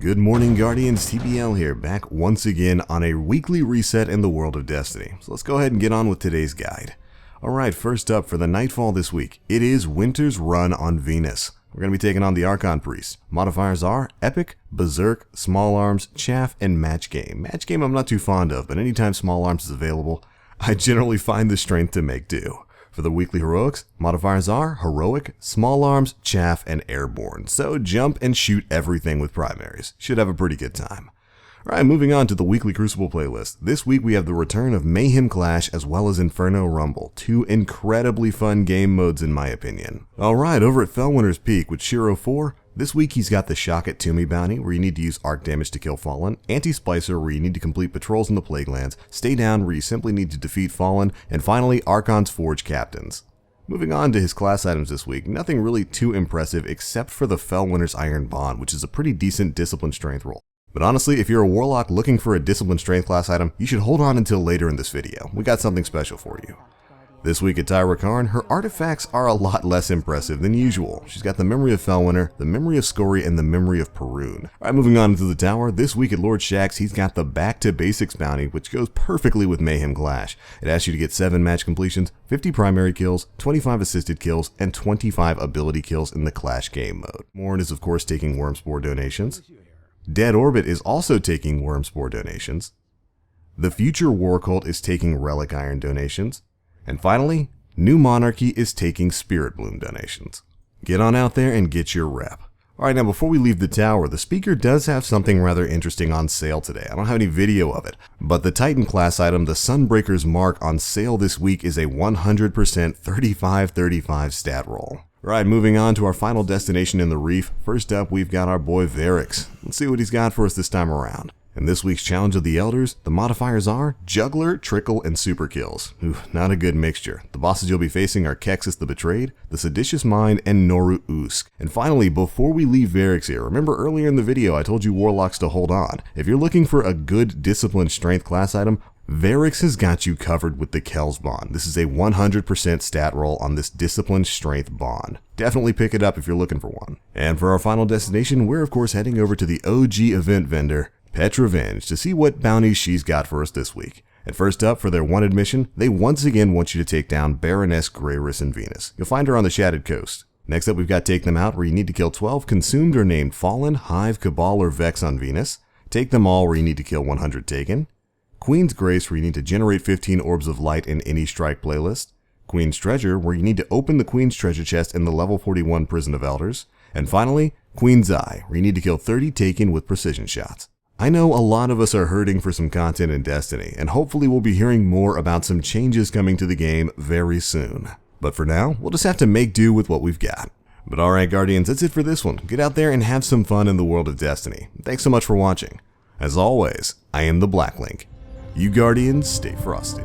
Good morning, Guardians. TBL here, back once again on a weekly reset in the world of Destiny. So let's go ahead and get on with today's guide. Alright, first up for the Nightfall this week, it is Winter's Run on Venus. We're going to be taking on the Archon Priest. Modifiers are Epic, Berserk, Small Arms, Chaff, and Match Game. Match Game I'm not too fond of, but anytime Small Arms is available, I generally find the strength to make do. For the weekly heroics, modifiers are Heroic, Small Arms, Chaff, and Airborne. So jump and shoot everything with primaries. Should have a pretty good time. Alright, moving on to the weekly Crucible playlist. This week we have the return of Mayhem Clash as well as Inferno Rumble. Two incredibly fun game modes in my opinion. Alright, over at Fellwinter's Peak with Shiro 4, this week he's got the Shock at Toomey bounty where you need to use arc damage to kill Fallen, Anti-Splicer where you need to complete patrols in the Plaguelands, Stay Down where you simply need to defeat Fallen, and finally Archon's Forge Captains. Moving on to his class items this week, nothing really too impressive except for the Fellwinter's Iron Bond, which is a pretty decent discipline strength roll. But honestly, if you're a Warlock looking for a discipline strength class item, you should hold on until later in this video. We got something special for you. This week at Tyra Karn, her artifacts are a lot less impressive than usual. She's got the Memory of Fellwinter, the Memory of Scory, and the Memory of Perun. Alright, moving on into the tower, this week at Lord Shaxx, he's got the Back to Basics bounty, which goes perfectly with Mayhem Clash. It asks you to get 7 match completions, 50 primary kills, 25 assisted kills, and 25 ability kills in the Clash game mode. Morn is of course taking Wormspore donations. Dead Orbit is also taking Wormspore donations. The Future War Cult is taking Relic Iron donations. And finally, New Monarchy is taking Spirit Bloom donations. Get on out there and get your rep. Alright, now before we leave the tower, the speaker does have something rather interesting on sale today. I don't have any video of it, but the Titan class item, the Sunbreaker's Mark, on sale this week is a 100% 35-35 stat roll. Alright, moving on to our final destination in the Reef. First up, we've got our boy Varix. Let's see what he's got for us this time around. In this week's Challenge of the Elders, the modifiers are Juggler, Trickle, and Super Kills. Ooh, not a good mixture. The bosses you'll be facing are Kexis the Betrayed, the Seditious Mind, and Noru Usk. And finally, before we leave Varix here, remember earlier in the video I told you Warlocks to hold on. If you're looking for a good Discipline Strength class item, Varix has got you covered with the Kells Bond. This is a 100% stat roll on this Discipline Strength Bond. Definitely pick it up if you're looking for one. And for our final destination, we're of course heading over to the OG event vendor, Petrovenge, to see what bounties she's got for us this week. And first up, for their wanted mission, they once again want you to take down Baroness Greyrus in Venus. You'll find her on the Shattered Coast. Next up, we've got Take Them Out, where you need to kill 12 consumed or named Fallen, Hive, Cabal, or Vex on Venus. Take Them All, where you need to kill 100 Taken. Queen's Grace, where you need to generate 15 Orbs of Light in any strike playlist. Queen's Treasure, where you need to open the Queen's Treasure chest in the level 41 Prison of Elders. And finally, Queen's Eye, where you need to kill 30 Taken with precision shots. I know a lot of us are hurting for some content in Destiny, and hopefully we'll be hearing more about some changes coming to the game very soon. But for now, we'll just have to make do with what we've got. But alright Guardians, that's it for this one. Get out there and have some fun in the world of Destiny. Thanks so much for watching. As always, I am the Black Link. You Guardians, stay frosty.